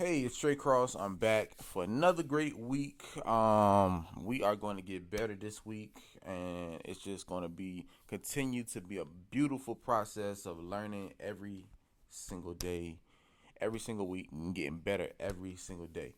Hey, it's Trey Cross. I'm back for another great week. We are going to get better this week, and it's just going to be continue to be a beautiful process of learning every single day, every single week, and getting better every single day.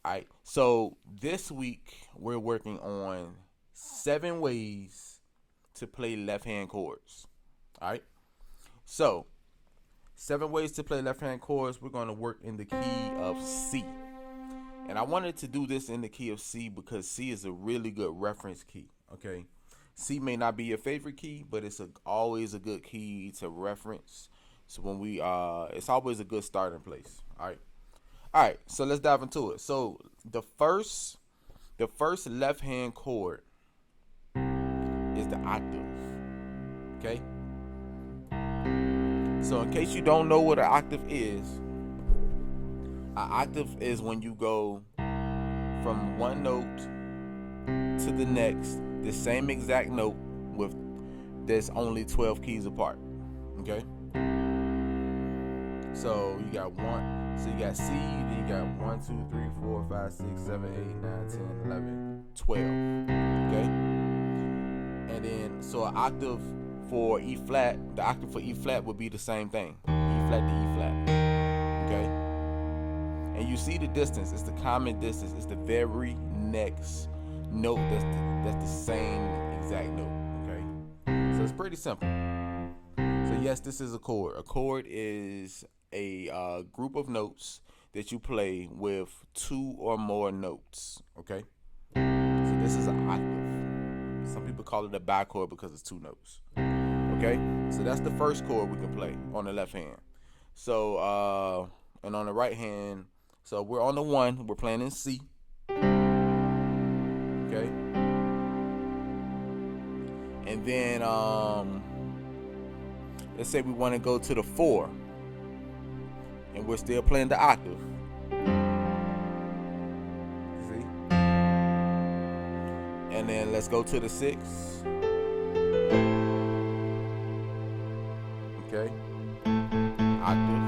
All right. So this week we're working on 7 ways to play left hand chords. All right. So 7 ways to play left hand chords. We're going to work in the key of C. And I wanted to do this in the key of C because C is a really good reference key. Okay. C may not be your favorite key, but it's always a good key to reference. So when it's always a good starting place. All right. All right. So let's dive into it. So the first left hand chord is the octave. Okay. So in case you don't know what an octave is, an octave is when you go from one note to the next, the same exact note with there's only 12 keys apart. Okay? So you got you got C, then you got 1, 2, 3, 4, 5, 6, 7, 8, 9, 10, 11, 12. Okay? And then so an octave for E flat, the octave for E flat would be the same thing. E flat to E flat. Okay? And you see the distance, it's the common distance, it's the very next note that's the same exact note. Okay? So it's pretty simple. So yes, this is a chord. A chord is a group of notes that you play with two or more notes. Okay? So this is an octave. Some people call it a bichord because it's two notes. Okay? So that's the first chord we can play on the left hand. So and on the right hand, so we're on the 1, we're playing in C. Okay? And then let's say we want to go to the 4, and we're still playing the octave. See? And then let's go to the 6. Okay? Octave.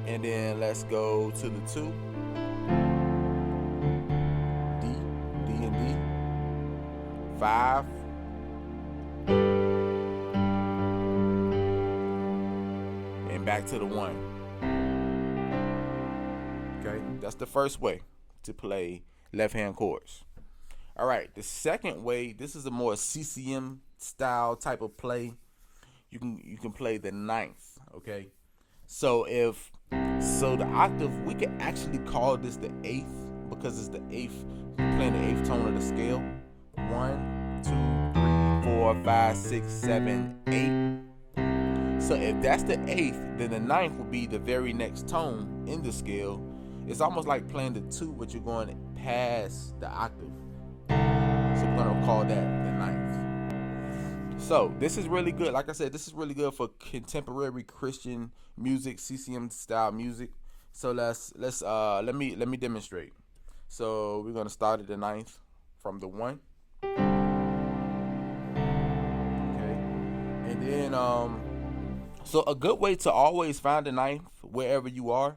And then let's go to the 2. D and D. 5. And back to the 1. Okay? That's the first way to play left hand chords. All right, the second way, this is a more CCM style type of play. You can play the 9th, okay? So the octave, we can actually call this the 8th because it's the 8th, playing the 8th tone of the scale. 1, 2, 3, 4, 5, 6, 7, 8. So if that's the 8th, then the 9th will be the very next tone in the scale. It's almost like playing the 2, but you're going past the octave. So we're gonna call that the 9th. So this is really good. Like I said, this is really good for contemporary Christian music, CCM style music. So let me demonstrate. So we're gonna start at the 9th from the 1. Okay, and then so a good way to always find the 9th wherever you are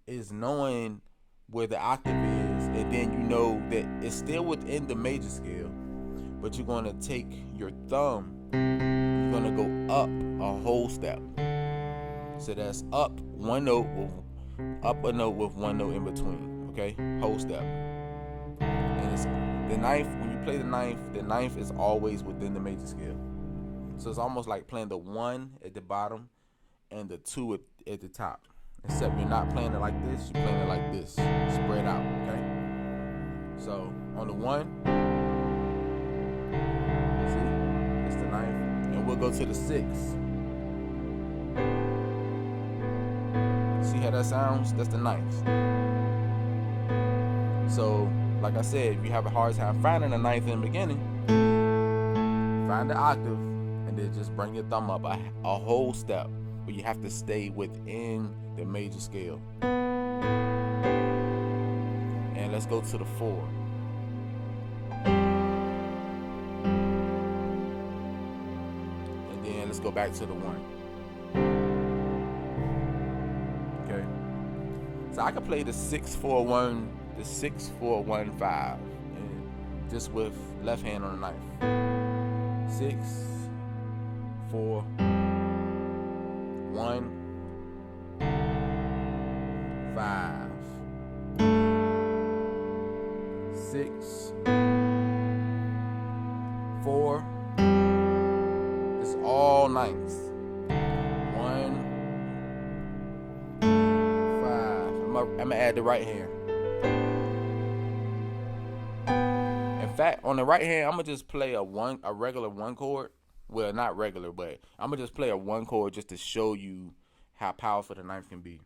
is knowing where the octave is, and then you know that it's still within the major scale, but you're going to take your thumb, you're going to go up a whole step. So that's up a note with one note in between. Okay, whole step. And it's the 9th. When you play the 9th is always within the major scale. So it's almost like playing the 1 at the bottom and the 2 at the top. Except you're not playing it like this, you're playing it like this, spread out, okay? So on the 1, see, it's the 9th, and we'll go to the 6. See how that sounds? That's the 9th. So, like I said, if you have a hard time finding the 9th in the beginning, find the octave, and then just bring your thumb up a whole step. But you have to stay within the major scale. And let's go to the 4. And then let's go back to the 1. Okay. So I could play the 6-4-1, the 6-4-1-5, and just with left hand on the knife. 6, 4, 1, 5, 6, 4. It's all ninths. 1, 5. I'm gonna add the right hand. In fact, on the right hand, I'm gonna just play a regular 1 chord. Well, not regular, but I'm gonna just play a 1 chord just to show you how powerful the ninth can be.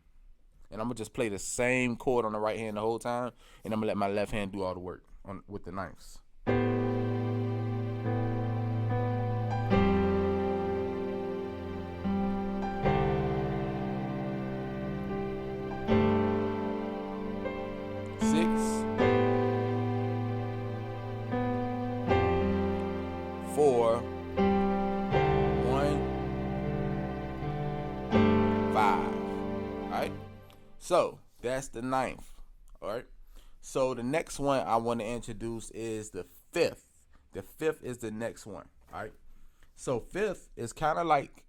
And I'm gonna just play the same chord on the right hand the whole time, and I'm gonna let my left hand do all the work with the ninths. 4, 1, 5. Alright? So that's the ninth. Alright? So the next one I want to introduce is the fifth. The fifth is the next one. Alright? So fifth is kind of like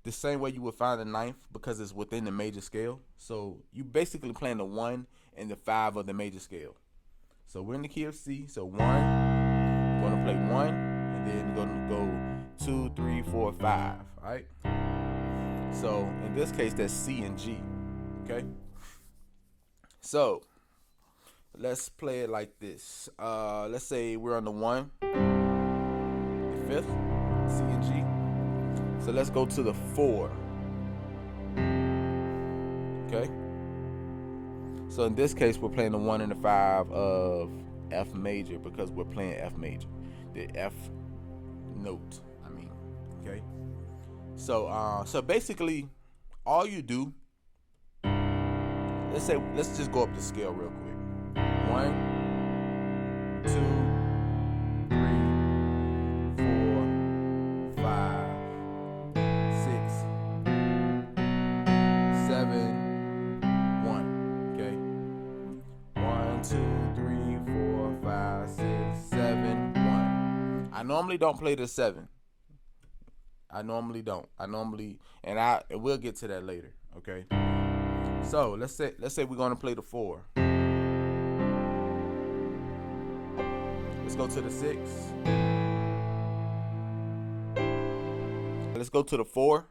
the same way you would find the ninth because it's within the major scale. So you basically playing the 1 and the 5 of the major scale. So we're in the key of C. So 1, I'm going to play 1. And then you're gonna go 2, 3, 4, 5. All right. So in this case, that's C and G. Okay. So let's play it like this. Let's say we're on the 1, the fifth, C and G. So let's go to the 4. Okay. So in this case, we're playing the 1 and the 5 of F major because we're playing F major, the F note. Okay. So basically, all you do, let's just go up the scale real quick. 1, 2, 3, 4, 5, 6, 7, 1. Okay. 1, 2, 3, 4, 5, 6, 7, 1. I normally don't play the 7. And we'll get to that later. Okay. So let's say we're gonna play the 4. Let's go to the 6. Let's go to the 4.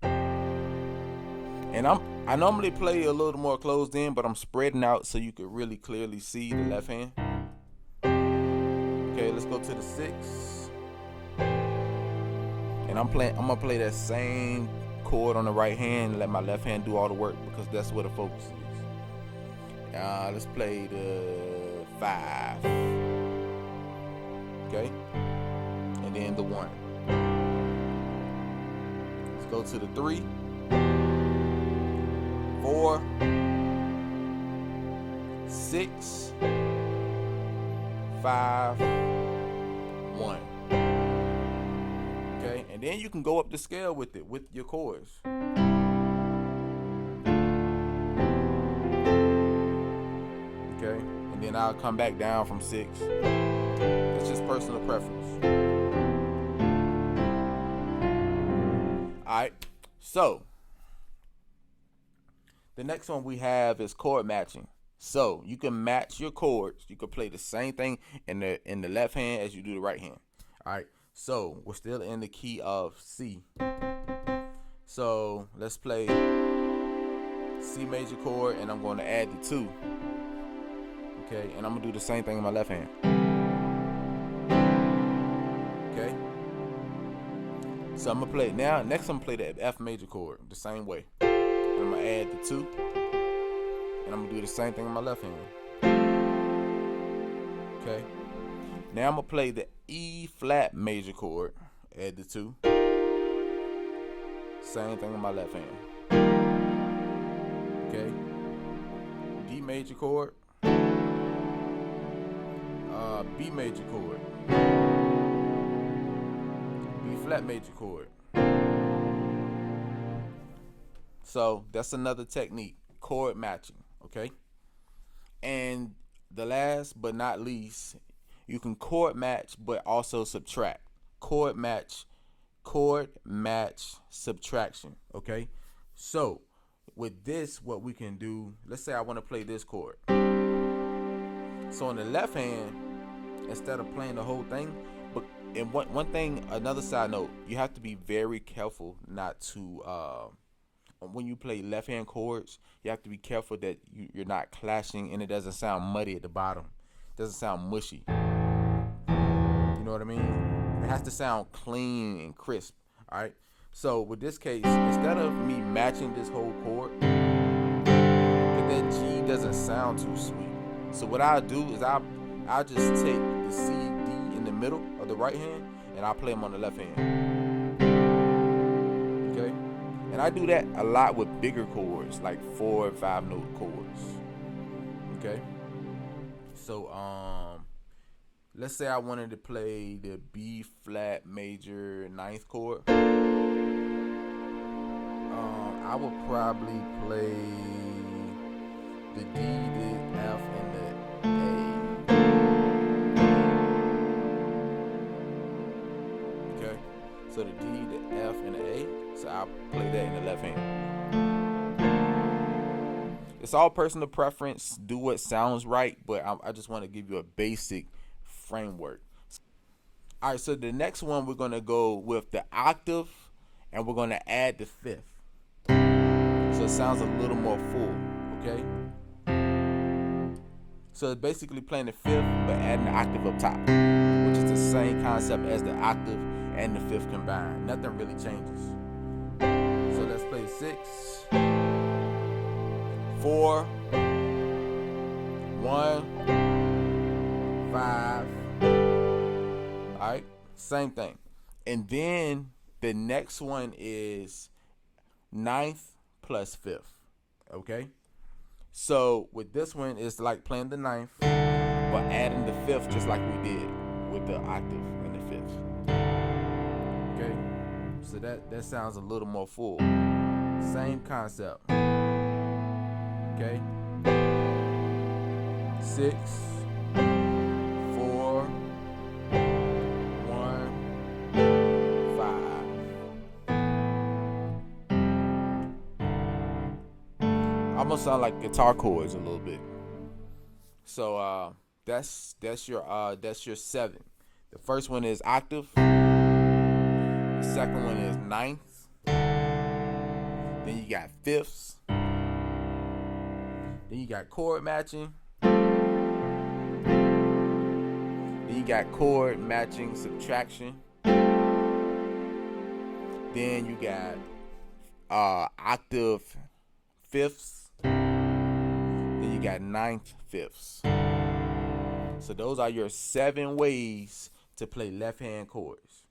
And I normally play a little more closed in, but I'm spreading out so you could really clearly see the left hand. Okay, let's go to the 6. And I'm gonna play that same chord on the right hand and let my left hand do all the work because that's where the focus is. Let's play the 5. Okay, and then the 1. Let's go to the 3, 4, 6, 5, 1. Okay, and then you can go up the scale with it, with your chords. Okay, and then I'll come back down from 6. It's just personal preference. Alright, so the next one we have is chord matching. So you can match your chords. You can play the same thing in the left hand as you do the right hand. Alright. So we're still in the key of C. So let's play C major chord, and I'm going to add the 2. Okay, and I'm gonna do the same thing in my left hand. Okay. So I'm gonna play it now. Next, I'm gonna play the F major chord the same way. And I'm gonna add the 2, and I'm gonna do the same thing in my left hand. Okay. Now I'm gonna play the E flat major chord, add the 2. Same thing in my left hand. Okay. D major chord, B major chord, B flat major chord. So that's another technique. chord matching, okay? And the last but not least, you can chord match but also subtract. Chord match, subtraction, okay? So with this, what we can do, let's say I want to play this chord. So on the left hand, instead of playing the whole thing, but and one thing, another side note, you have to be very careful not to when you play left hand chords, you have to be careful that you're not clashing and it doesn't sound muddy at the bottom. It doesn't sound mushy. You know what I mean? It has to sound clean and crisp. All right. So with this case, instead of me matching this whole chord, that G doesn't sound too sweet. So what I'll do is I'll just take the C, D in the middle of the right hand and I'll play them on the left hand. Okay? And I do that a lot with bigger chords, like 4 or 5 note chords. Okay? So let's say I wanted to play the B flat major 9th chord. I would probably play the D, the F, and the A. Okay, so the D, the F, and the A. So I'll play that in the left hand. It's all personal preference. Do what sounds right, but I just want to give you a basic framework. All right, so the next one we're gonna go with the octave, and we're gonna add the fifth. So it sounds a little more full. Okay. So it's basically playing the fifth, but adding the octave up top, which is the same concept as the octave and the fifth combined. Nothing really changes. So let's play 6, 4, 1, 5. All right, same thing. And then the next one is 9th plus 5th. Okay. So with this one, it's like playing the 9th, but adding the 5th just like we did with the octave and the 5th. Okay, so that sounds a little more full. Same concept. Okay, 6, 4, 1, 5. Almost sound like guitar chords a little bit. So that's your 7. The first one is octave. The second one is 9th. Then you got 5ths. Then you got chord matching. Then you got chord matching subtraction. Then you got octave 5ths. Then you got 9th 5ths. So those are your 7 ways to play left hand chords.